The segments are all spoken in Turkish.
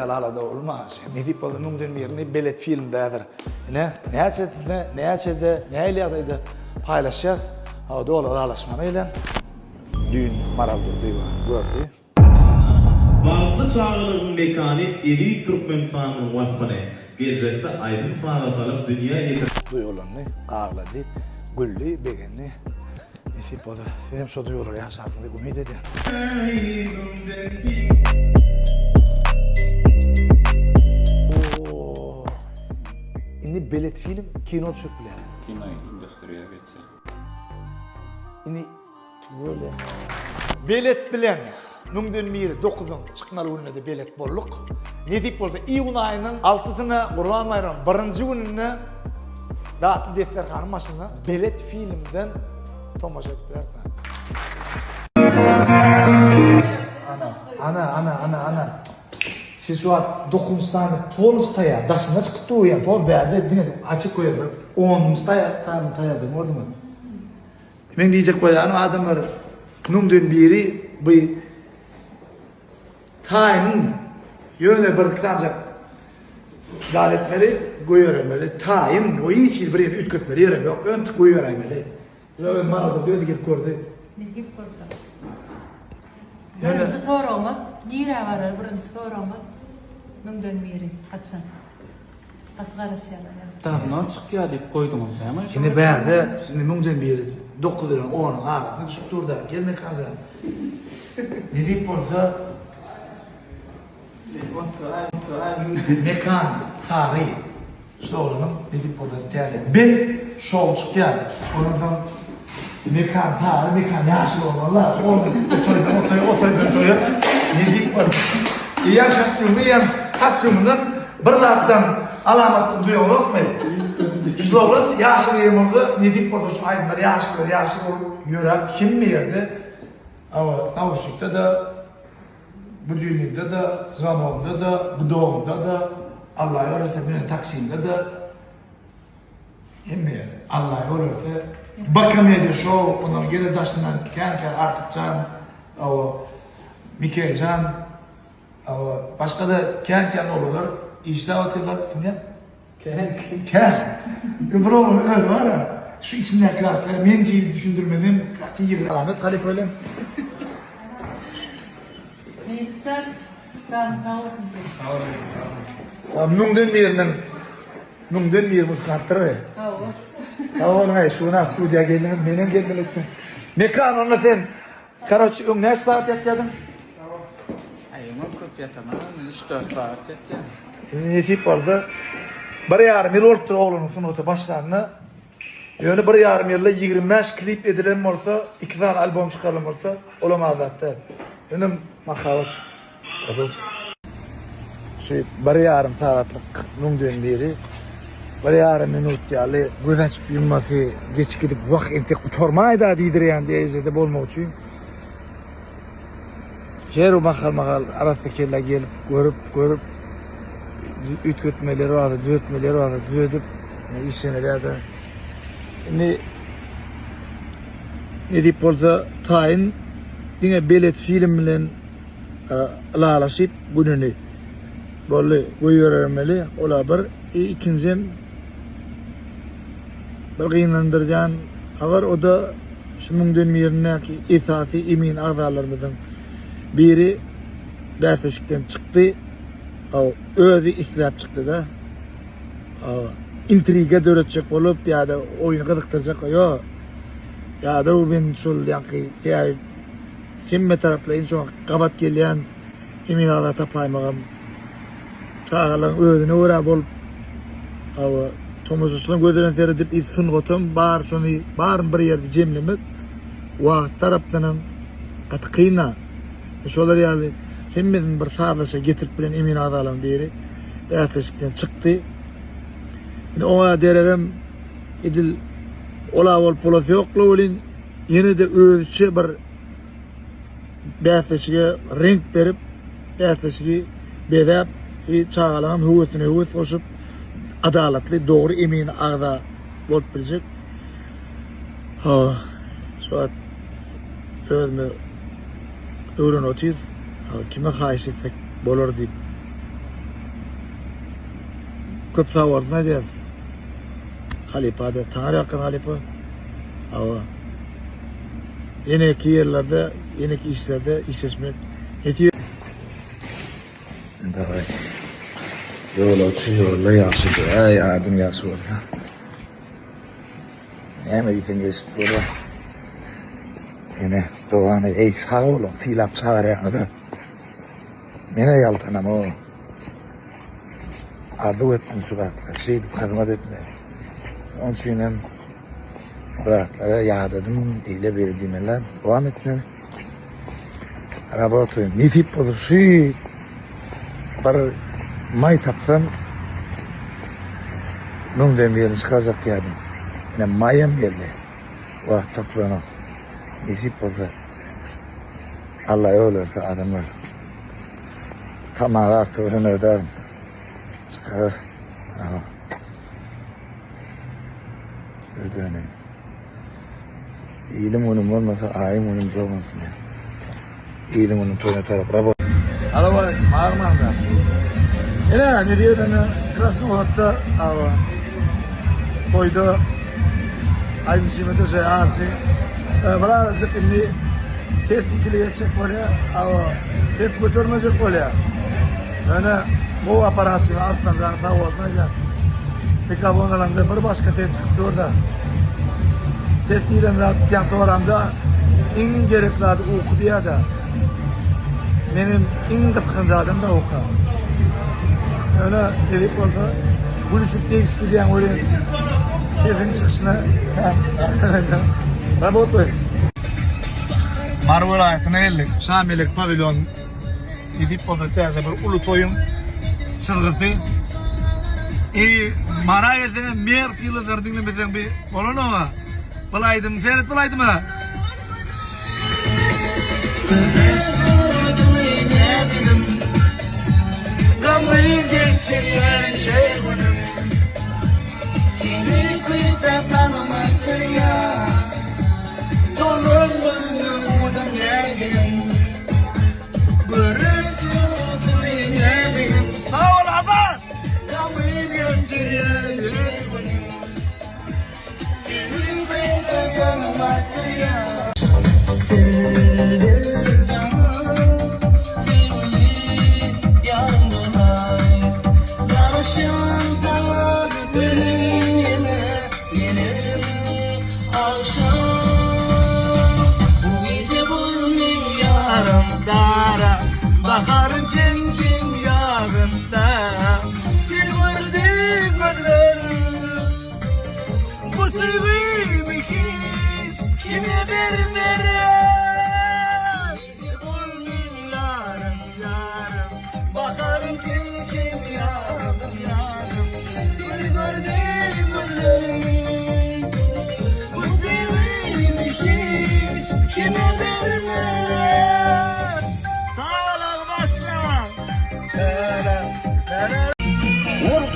ýaly alada olmaz. Medip bolan müňden birini belet filmdädir. Näçede, näýleýärdi paýlaşýar. Ha dolar alaşmany bilen düýün maraldy gördü. Barkly çağlygyň mekany Eli Türkmenistanyň wasfany. Gelecekde aýdym faýda talyp dünýä ýetir. Duygularını ağladı, güldü, beğendi. Mesih bola, sen şu duyguları yaşardın diye ümit ediyorum. Oo. Ini belet film, kino çöküler. Kino industriya geçse. Ini böyle. Belet bilen, müňden biri 9-yň çykmaly gününe belet bolluk. Ne dip bolsa, iýun aýynyň 6-syna Gurban Bayram 1-nji gününe Dağıtı Defterhanı başında belet filmden tomaşa ettilersen. Ana. Siz şu an 9 tane Polstaya daşına çıktı o ya. Pol berde dinledim. Açık koyuyor. 10 taya tayadım orada mı? Ben diyecek koyarım adamlar numdun biri bu tayının yöne bırakılacak galetleri koyuyorum tayin o hiç il bir ütkürtmeli yerim yok ön koyuyorum böyle. Ön bana da böyle gidip gördü. Ne gibi korsa? Birinci sorumak, nire var birinci sorumak, müňden biri kaçan. Atgaraşýarlar ýa. Tamam, çıkýar diýip koydum onu, ama Şimdi berde şimdi müňden biri 9 ile 10 arasında düşüp durdu. Gelmek kanca. Ne deyip bolsa mekan tarihi şoğlanım edip bolsa täze bir şoğ çıkýar. Ondan mekan tarihi mekan ýaşy bolmalar. Onu otoydan ne deyip bolsa ýa kostümünden bir lapdan alamatly duýuluk mu? Şoğlan ýaşy ýermizde ne deyip bolsa şu aýdymlar ýaşy bolup ýörer kim berdi? Ama Tavşik'te de, Burcu'nda da, Zvanog'da da, Gudog'da da, Allah'a öğretmenin Taksim'de de, hem yani Allah'a öğretme, bakamıydı şu, onun yeri daşından kendi Artıkcan, Mikeycan, başka da kendi olurlar, işte atıyorlar, kimden? Ken. Öbürü öyle var ya. Şu içindeki karakterler, menciyi düşündürmedim, katı Ahmet Halip öyle. Neyse, sen kavurunca. Müňden birimiz kattırı. Kavur. Onu şuna studiya geldim, benim gelmeliktim. Mekan onu sen, karoçi, ne saat yatıyordun? ayıma köp yatamam, 3-4 saat yatýar. Ne tip vardı? 1,5 yıl oldu oğlunun sınıfı başlarına. Yani 1,5 yılda 25 klip edilen olsa, 2 tane albüm çıkarılan olsa, olamaz zaten. Yani marhavat. Şu 1,5 saatlik müňden biri, 1,5 minut ýaly göz açıp yummasy, geç gidip wagt ente gutarmaýda diýdirýän diýjede bolmak üçin. Her mahal arasy kelle gelip görüp ütkötmeleri var, düzeltmeleri var, düzeltip işlemelerde. Ne dip bolsa taýyn diňe belet film bilen alalaşyp gününi bolly goýbermeli. Ola bir ikinjim bir gynandyrjan habar o da şu müňden birindäki esasy emin agzalarymyzyň biri bäsişikden çykdy. Özü isläp çykdy da. Intriga döretjek bolup ýa-da oýuny gyzykdyrjak ýa. Ýa-da o men şol ýa-da hemme taraplaryň şu gabat gelýän eminada tapaýmagam. Çağalan özüne öýra bolup tomuzuşlaryň gözlerini seredip isyn gotum bar şonu barın bir ýerde jemlemek wagt tarapdan gatkyna. Şolar ýaly hemmenin bir sağlaşa getirip bilen emin adalan biri bäsişikden çykdy. Oňa derewem edil ola bolup bolasy ýoklu bolin ýene de özçe bir bäsişige renk berip bäsişigi berip çağalan huwusyny huwus goşup adalatly dogry emin agda bolup biljek. Şu özüme öwren otiz kime haýyş etsek bolar diýip köp sawardyna diýer. Halipada taňar ýakyn halipa. Awa. Eneki yerlerde, eneki işlerde işleşmek etiyor. Evet. Yola yaxşıdır. Ay adım yaxşı olsa. Näme diýsen geçip burada. Yine doğanı ey sağ olun, filap çağırýandy. Mene yaltanam o. Ardu etdim suratla, şeydi hizmet etme. Onun için hem bıraklara yağdadım, ile verdiğimler devam etme. Araba otoyum, nefit olur, şey. Bir may tapsam, nungden bir yerini çıkacak geldim. Yine mayem geldi. O vakit toplanı. Nefit olsa, Allah ölürse adamlar. Tamam artık onu öderim. Çıkarır. Aha. Şöyle döneyim. İyilim onun olmasa ayım onun doğmasın ya. İyilim onun toyuna taraf. Bravo. Araba ağırmanda. Ne diyor da Krasnohod'da hava. Toyda aynı şeyde şey ağası. Bana zıkkınlı tep ikiliye çek böyle hava. Tep götürmeyecek böyle. Yani bu aparatını alttan zaten olma ya. Mikrofonlarında bir başka test çıktı orada. Testiyle rahatlayan sonramda en gerekli adı oku diye de. Benim en tıpkın zaten da oku. Öyle dedik olsa buluşup ne isteyen öyle şefin çıkışına Rabotoy. Marmara ayetine geldik. Şamilik pavilyon gidip olsa teyze bir ulu toyum çılgırtı. Mara yerden mer fiili derdinle bizden bir olan o. Balaydım, seyret balaydım ha. Gamlayı geçiryen şey bunun. Seni kıysa tanımaktır ya. Dolunmanı udum yergin. Görüntü otulayım yemin. Sağ ol Abbas. Gamlayı geçiryen şey bunun. Seni kıysa tanımaktır ya. Baharın temkin yağında bir gördük gözlerim. Bu sevimi hiç kime vermem. Bulmin yarım yarım. Baharın temkin yarım yarım. Bir gördük gözlerim. Bu sevimi hiç kime vermem.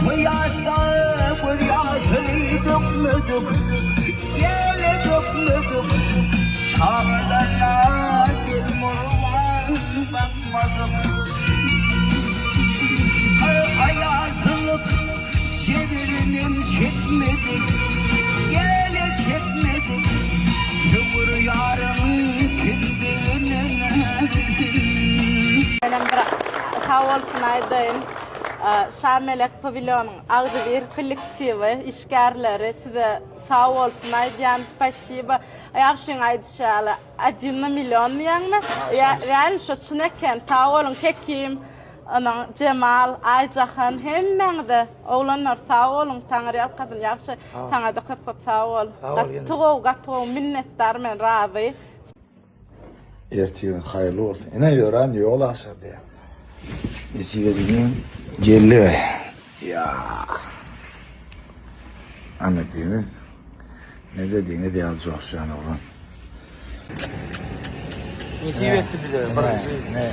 Bu yaşta göz yaşını dökmedik, yele dökmedik. Şağlarına bir morman bakmadık. Hayatılık çevirinim çekmedik, yele çekmedik. Tümür yarım kimdiğine. Benim bir havol kınaydayım. Şamelek Pavilyon'un adı bir kolektivi, işgärleri size sağ olsun aydiyans spasiba. Ayakşın aydışalı 1 milyon yanına. Yani şu çıneken sağ olun kekim, Cemal, Aycahan hemmen de oğlanlar sağ olun. Tanrı kadın yakşı, Tanrı da köp sağ ol. Gattuğu minnettar men razı. Ertiğin hayırlı olsun. Ne yoran yol asar diye. Netice dediğin geldi be. Ya. Anladığını ne dediğini de az yok yani olan. Netice etti bile. Ne?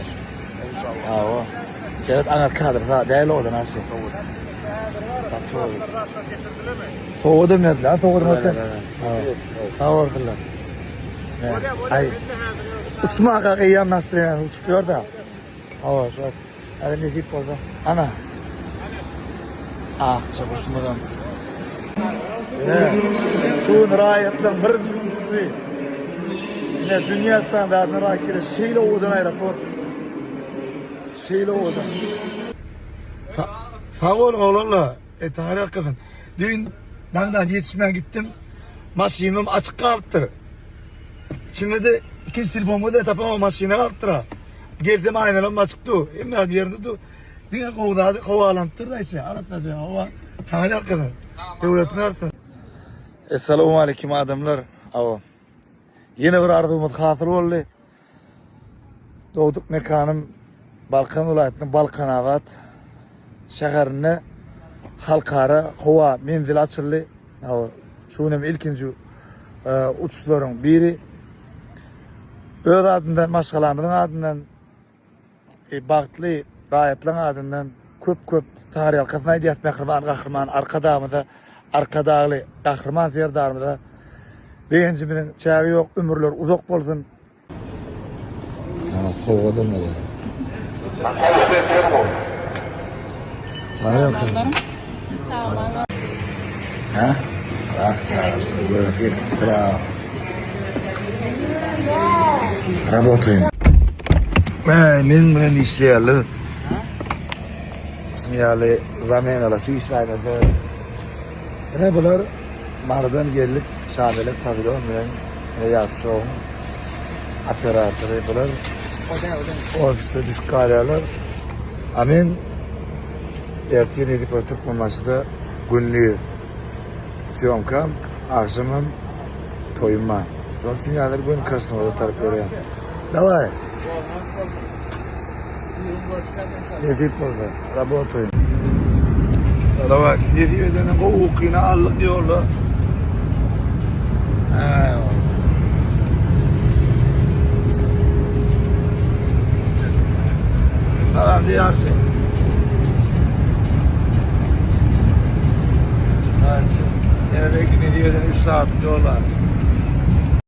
Ya o. Gerçi anlat kadar daha değerli oldu nasıl? Bak soğudu. Soğudu mu dediler? Soğudu mu dediler? Sağ olsunlar. Hayır. Uçma kakıyam nasıl yani uçuyor da. Hava şu an. Hadi ne git orada. Ana. Akça kuşmadan. Şuun rayetlerin birinci ülkesi. Yine dünya standartına rakire Şeyle Oğuz'dan aeroport. Şeyle Oğuz'dan. Sağ olun oğlanla. Tarih kızım. Dün benden yetişmeye gittim. Maşinum açık kalıptır. Şimdi de ikinci telefonumu da tapama maşine kalıptır. Geldim aynalarım açıktı. Emniyet bir yerinde de. Dünya kovalanttır da işte. Anlatmayacağım ama tarih kızım. Devletin artık. Esselamu aleyküm adamlar. Ava. Yine bir arzumuz hasıl oldu. Doğduk mekanım Balkan vilayetinin Balkanavat şehirine halkara hava menzil açıldı. Şunun ilkinci uçuşların biri. Öz adından, maşgalamızın adından, bağıtlı rayetlerin adından köp tarih alkasına diyet kahraman arkadağımıza, arkadağlı kahraman ferdarımıza beğencimizin çağı yok, ömürler uzak bolsun. Soğudu mu? Tarih alkasına. Ha? Bak çağır, böyle fiyattıra. Работаем. Men bilen işleyeli. Sinyali zaman arası işlerinde. Ne bular? Mağaradan gelip Şamelek pavilyon bilen yapsın. Operatörü bular. Ofiste düşük kalalar. Amin. Ertiyen edip oturtmaması da günlüğü. Siyomkam, akşamım toyunma. Son sinyalleri bugün karşısında tarif veriyor. Davay. Ne deyip orada? Работаем. Davay. Ne diyor edene? O okuyuna allık diyorlar. Tamam diyorsun. Nerede ne diyor edene 3 saat diyorlar.